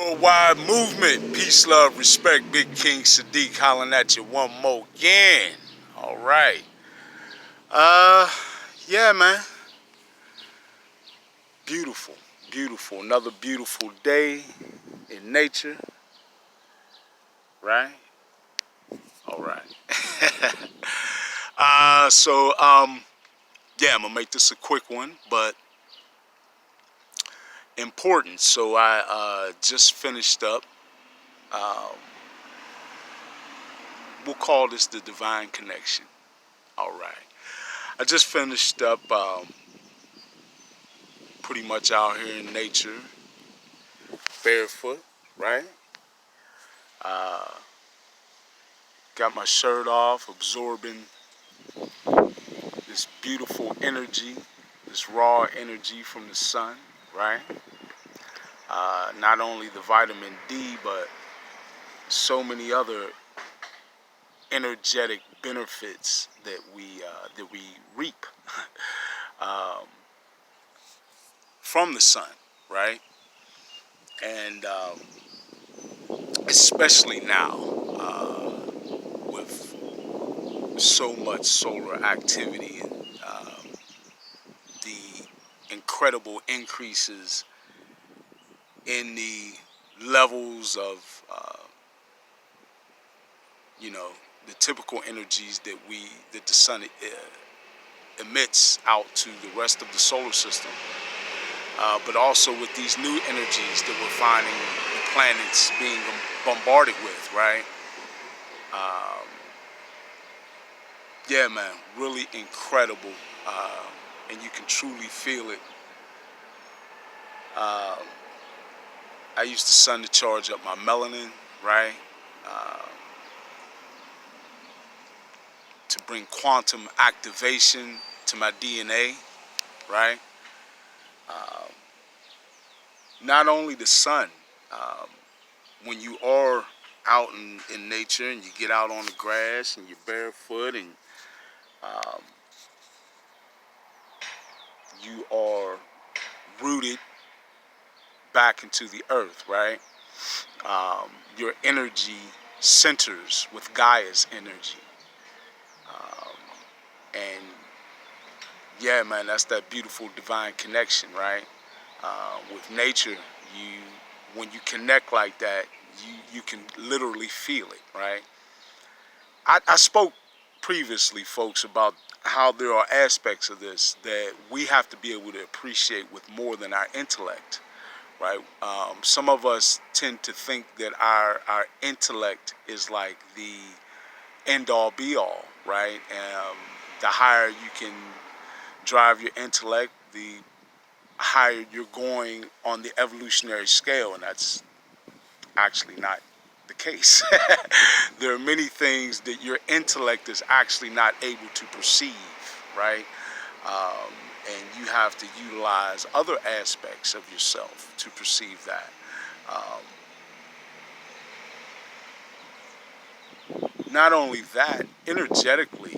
Worldwide movement, peace, love, respect. Big King Sadiq hollering at you one more again. All right. Uh, yeah, man. Beautiful, beautiful. Another beautiful day in nature, right? All right. Yeah, I'm gonna make this a quick one, but important. So I just finished up. Um, we'll call this the divine connection. All right. I just finished up pretty much out here in nature, barefoot, right? Uh, got my shirt off, absorbing this beautiful energy, this raw energy from the sun, right? Not only the vitamin D, but so many other energetic benefits that we reap um, from the sun, right? And especially now with so much solar activity and the incredible increases in the levels of you know, the typical energies that the sun emits out to the rest of the solar system, but also with these new energies that we're finding the planets being bombarded with, right? Um, yeah, man, really incredible, and you can truly feel it. Um, I use the sun to charge up my melanin, right? Uh, to bring quantum activation to my DNA, right? Um, Not only the sun, um, when you are out in nature and you get out on the grass and you're barefoot and um, you are rooted back into the earth, right? Your energy centers with Gaia's energy. Um, and yeah, man, that's that beautiful divine connection, right? With nature, when you connect like that, you can literally feel it, right? I spoke previously, folks, about how there are aspects of this that we have to be able to appreciate with more than our intellect, right? Some of us tend to think that our intellect is like the end all be all, right? The higher you can drive your intellect, the higher you're going on the evolutionary scale, and that's actually not the case. There are many things that your intellect is actually not able to perceive, right? Um, and you have to utilize other aspects of yourself to perceive that. Not only that, energetically,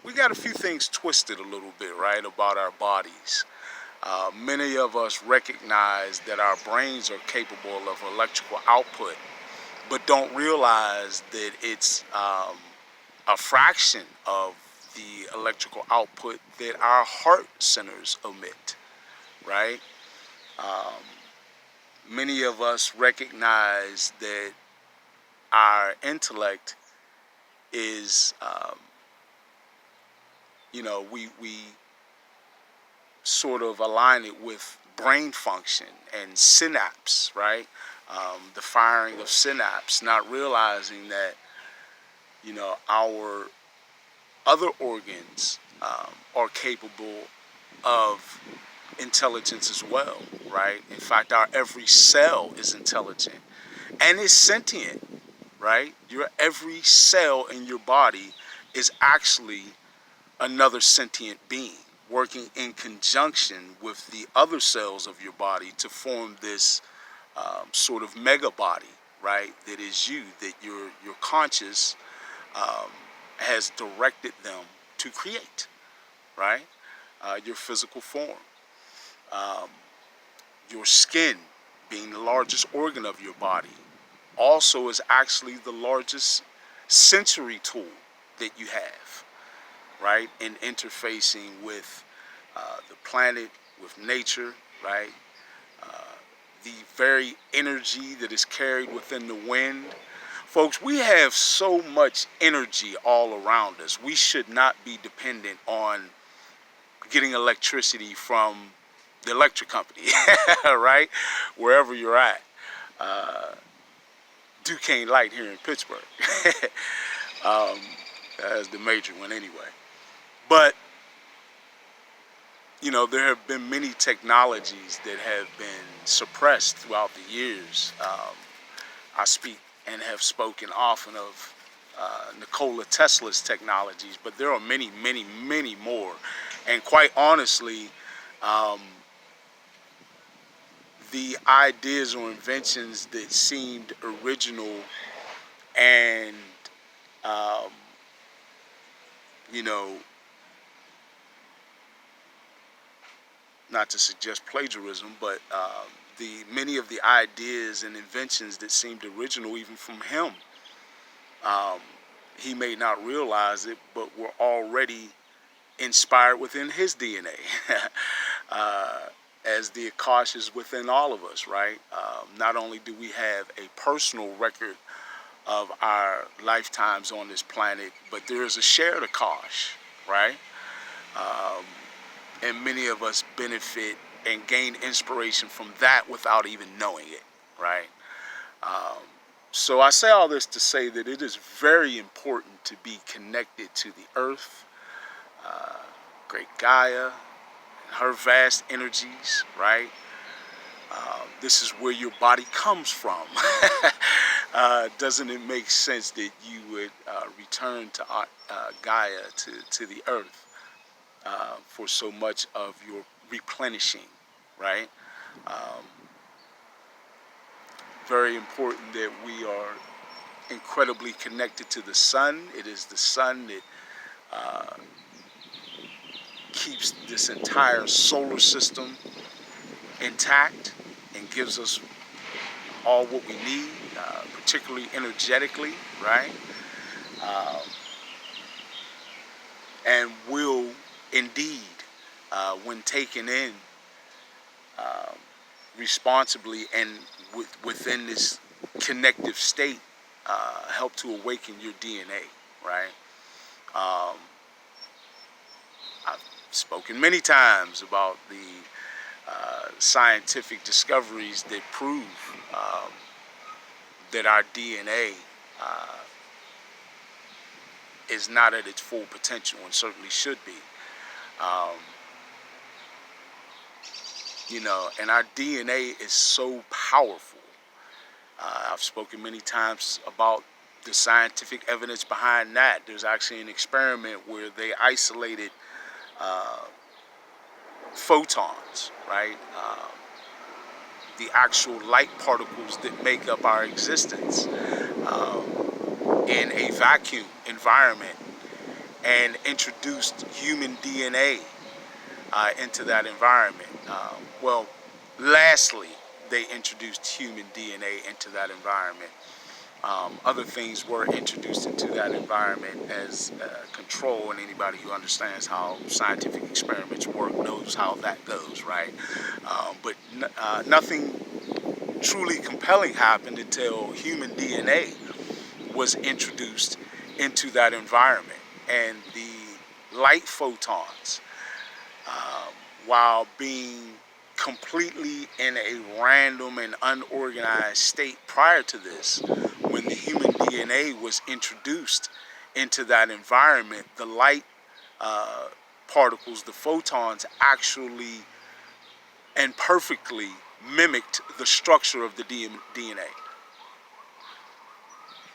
we got a few things twisted a little bit, right, about our bodies. Many of us recognize that our brains are capable of electrical output, but don't realize that it's a fraction of the electrical output that our heart centers emit, right? Um, Many of us recognize that our intellect is, we sort of align it with brain function and synapse, right? The firing of synapse, not realizing that, our other organs are capable of intelligence as well, right? In fact, our every cell is intelligent and is sentient, right? Your every cell in your body is actually another sentient being working in conjunction with the other cells of your body to form this sort of mega body, right? That is you, that your conscious um, has directed them to create, right? Your physical form, um, your skin being the largest organ of your body, also is actually the largest sensory tool that you have, right? In interfacing with the planet, with nature, right? The very energy that is carried within the wind. Folks, we have so much energy all around us. We should not be dependent on getting electricity from the electric company, right? Wherever you're at. Duquesne Light here in Pittsburgh. That's the major one anyway. But, you know, there have been many technologies that have been suppressed throughout the years. I speak and have spoken often of Nikola Tesla's technologies, but there are many, many, many more. And quite honestly, the ideas or inventions that seemed original and, you know, not to suggest plagiarism, but the many of the ideas and inventions that seemed original even from him, he may not realize it, but were already inspired within his DNA, as the Akash is within all of us, right? Not only do we have a personal record of our lifetimes on this planet, but there is a shared Akash, right? And many of us benefit and gain inspiration from that without even knowing it, right? So I say all this to say that it is very important to be connected to the earth, great Gaia, and her vast energies, right? This is where your body comes from. Doesn't it make sense that you would return to Gaia, to the earth, for so much of your replenishing, right? Very important that we are incredibly connected to the sun. It is the sun that keeps this entire solar system intact and gives us all what we need, particularly energetically, right? And will indeed, when taken in responsibly and within this connective state, help to awaken your DNA, right? I've spoken many times about the scientific discoveries that prove that our DNA is not at its full potential and certainly should be. You know, and our DNA is so powerful. I've spoken many times about the scientific evidence behind that. There's actually an experiment where they isolated photons, right? The actual light particles that make up our existence in a vacuum environment, and introduced human DNA into that environment. Lastly, they introduced human DNA into that environment. Other things were introduced into that environment as control, and anybody who understands how scientific experiments work knows how that goes, right? But nothing truly compelling happened until human DNA was introduced into that environment. And the light photons, while being completely in a random and unorganized state prior to this, when the human DNA was introduced into that environment, the light particles, the photons, actually and perfectly mimicked the structure of the DNA.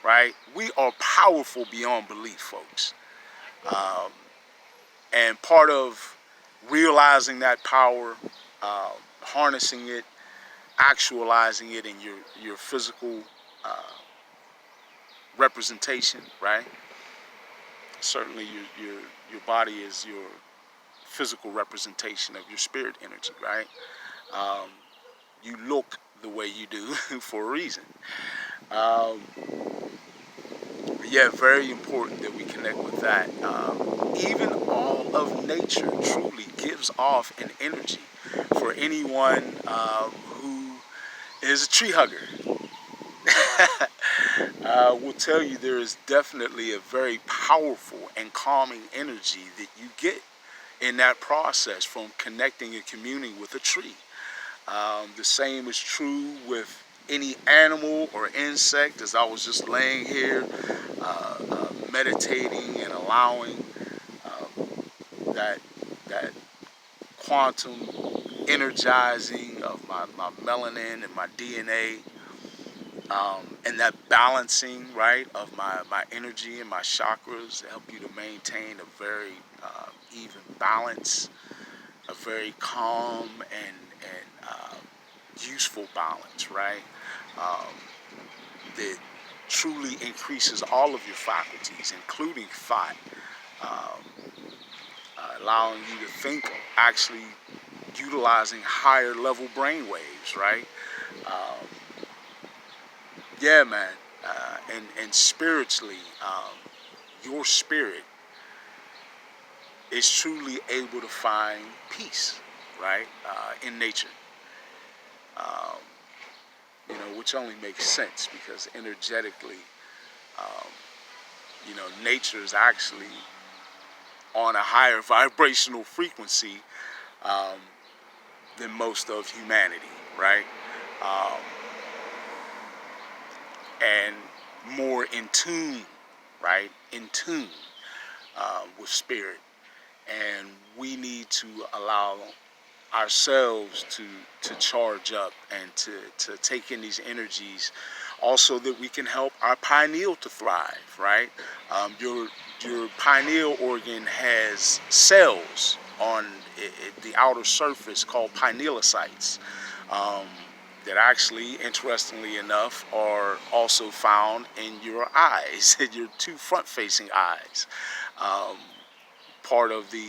Right? We are powerful beyond belief, folks. And part of realizing that power, harnessing it, actualizing it in your physical representation, right? Certainly your body is your physical representation of your spirit energy, right? You look the way you do for a reason. Um, yeah, very important that we connect with that. Even all of nature truly gives off an energy. For anyone who is a tree hugger, will tell you there is definitely a very powerful and calming energy that you get in that process from connecting and communing with a tree. The same is true with any animal or insect. As I was just laying here, meditating and allowing that that quantum energizing of my melanin and my DNA, and that balancing, right, of my energy and my chakras to help you to maintain a very even balance, a very calm and useful balance, right? Um, that truly increases all of your faculties, including thought, um, allowing you to think, actually utilizing higher level brain waves, right? Um, yeah, man. And spiritually, your spirit is truly able to find peace, right, in nature. Um, which only makes sense because energetically, um, nature is actually on a higher vibrational frequency um, than most of humanity, right? Um, and more in tune, right? In tune with spirit. And we need to allow ourselves to charge up and to take in these energies, also that we can help our pineal to thrive, right? Your pineal organ has cells on the outer surface called pinealocytes, um, that actually, interestingly enough, are also found in your eyes, in your two front-facing eyes, um, part of the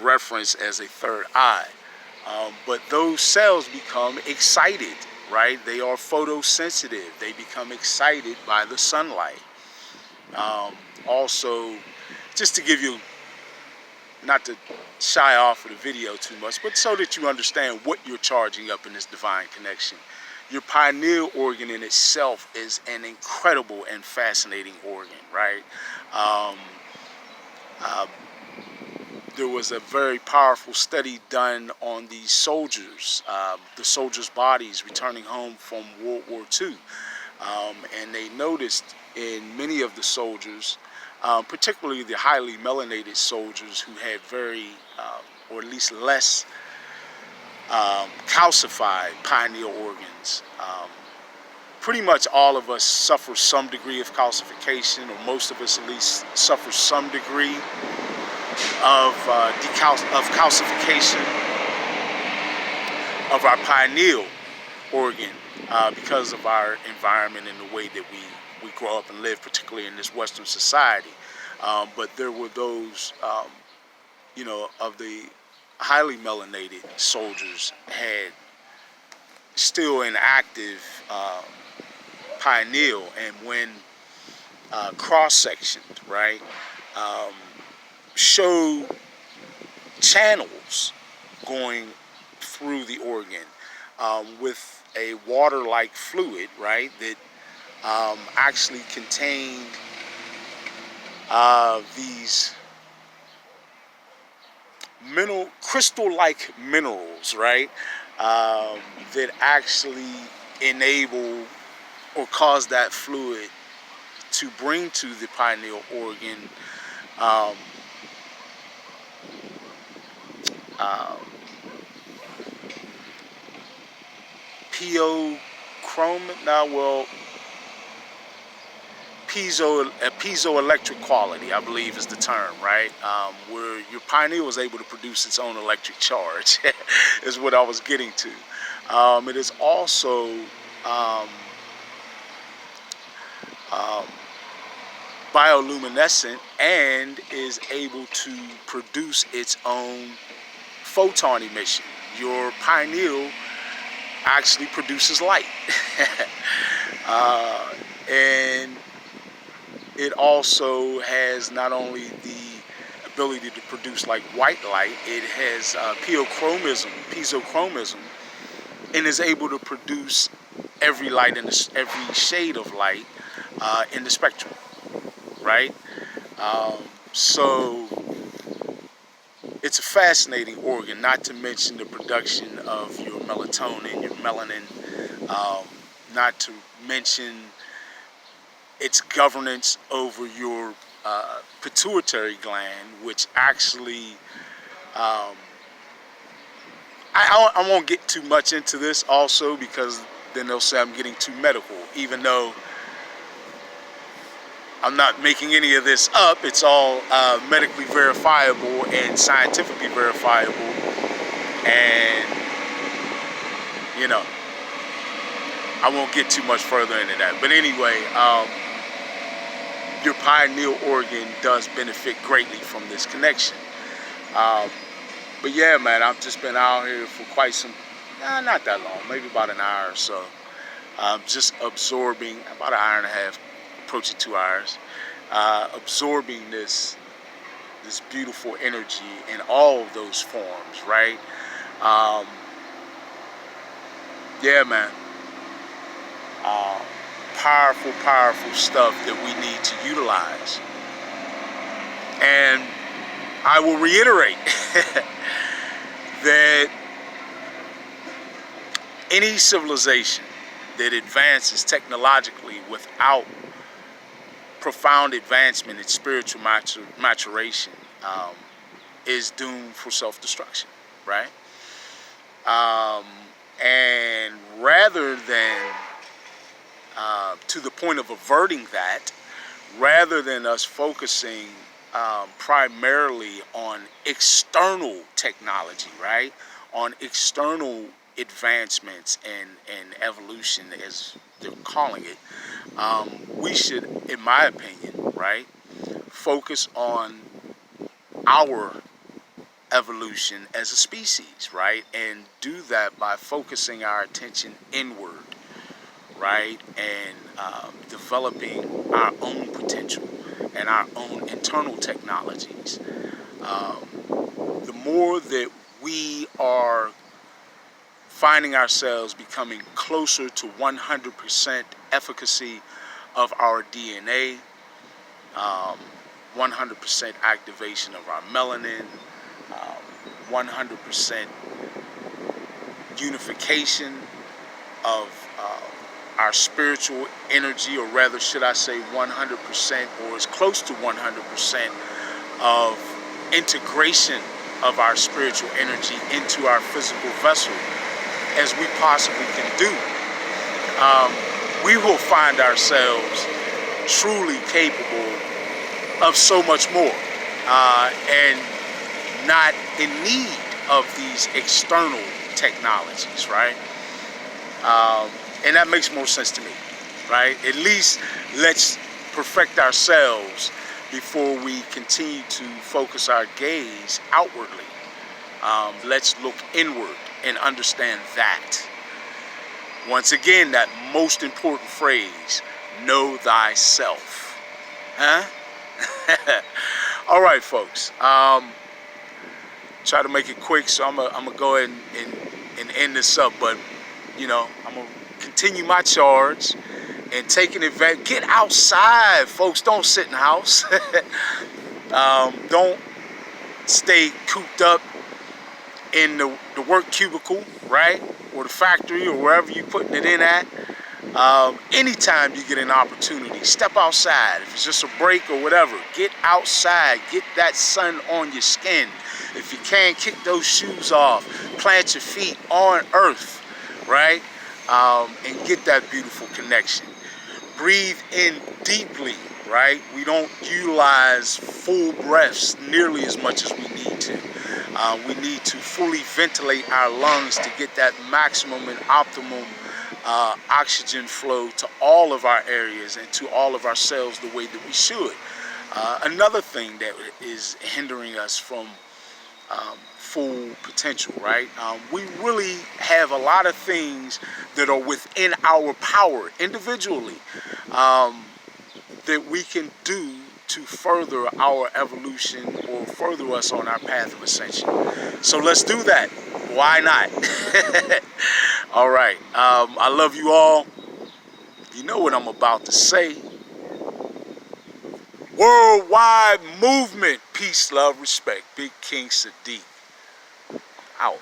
reference as a third eye. But those cells become excited, right? They are photosensitive. They become excited by the sunlight. Also, just to give you, not to shy off of the video too much, but so that you understand what you're charging up in this divine connection. Your pineal organ in itself is an incredible and fascinating organ, right? Um, uh, there was a very powerful study done on the soldiers' bodies returning home from World War II. And they noticed in many of the soldiers, particularly the highly melanated soldiers who had very, or at least less, calcified pineal organs. Pretty much all of us suffer some degree of calcification, or most of us at least suffer some degree of calcification of our pineal organ, because of our environment and the way that we grow up and live, particularly in this Western society. But there were those, of the highly melanated soldiers had still an active pineal, and when cross-sectioned, right, show channels going through the organ, with a water-like fluid, right, that actually contained these crystal-like minerals, right, that actually enable or cause that fluid to bring to the pineal organ um, uh, piezoelectric quality, I believe is the term, right? Where your pineal is able to produce its own electric charge, is what I was getting to. It is also um, um, bioluminescent and is able to produce its own photon emission. Your pineal actually produces light. And it also has not only the ability to produce like white light, it has piezochromism, and is able to produce every light in every shade of light in the spectrum, right? So it's a fascinating organ, not to mention the production of your melatonin, your melanin, not to mention its governance over your pituitary gland, which actually, I won't get too much into this also, because then they'll say I'm getting too medical, even though I'm not making any of this up. It's all medically verifiable and scientifically verifiable. And, you know, I won't get too much further into that. But anyway, your pineal organ does benefit greatly from this connection. But yeah, man, I've just been out here for quite some, not that long, maybe about an hour or so. Just absorbing, about an hour and a half, approaching 2 hours, absorbing this beautiful energy in all of those forms, right? Yeah, man. Powerful, powerful stuff that we need to utilize. And I will reiterate that any civilization that advances technologically without profound advancement in spiritual maturation is doomed for self-destruction, right? And rather than, to the point of averting that, rather than us focusing primarily on external technology, right? On external advancements and evolution, as they're calling it, we should, in my opinion, right, focus on our evolution as a species, right? And do that by focusing our attention inward, right? And developing our own potential and our own internal technologies. The more that we are finding ourselves becoming closer to 100% efficacy of our DNA, 100% activation of our melanin, 100% unification of our spiritual energy, or rather, should I say 100% or as close to 100% of integration of our spiritual energy into our physical vessel as we possibly can do, we will find ourselves truly capable of so much more, and not in need of these external technologies, right? And that makes more sense to me, right? At least let's perfect ourselves before we continue to focus our gaze outwardly. Let's look inward and understand that. Once again, that most important phrase, know thyself. Huh? All right, folks. Try to make it quick, so I'm gonna go ahead and end this up. But, you know, I'm gonna continue my charge and take an advantage. Get outside, folks. Don't sit in the house. Don't stay cooped up in the work cubicle, right? Or the factory, or wherever you're putting it in at. Anytime you get an opportunity, step outside. If it's just a break or whatever, get outside. Get that sun on your skin. If you can, kick those shoes off. Plant your feet on earth, right? And get that beautiful connection. Breathe in deeply, right? We don't utilize full breaths nearly as much as we need to. We need to fully ventilate our lungs to get that maximum and optimum oxygen flow to all of our areas and to all of our cells the way that we should. Another thing that is hindering us from full potential, right? We really have a lot of things that are within our power individually that we can do to further our evolution or further us on our path of ascension. So let's do that. Why not? All right. I love you all. You know what I'm about to say. Worldwide movement. Peace, love, respect. Big King Sadiq. Out.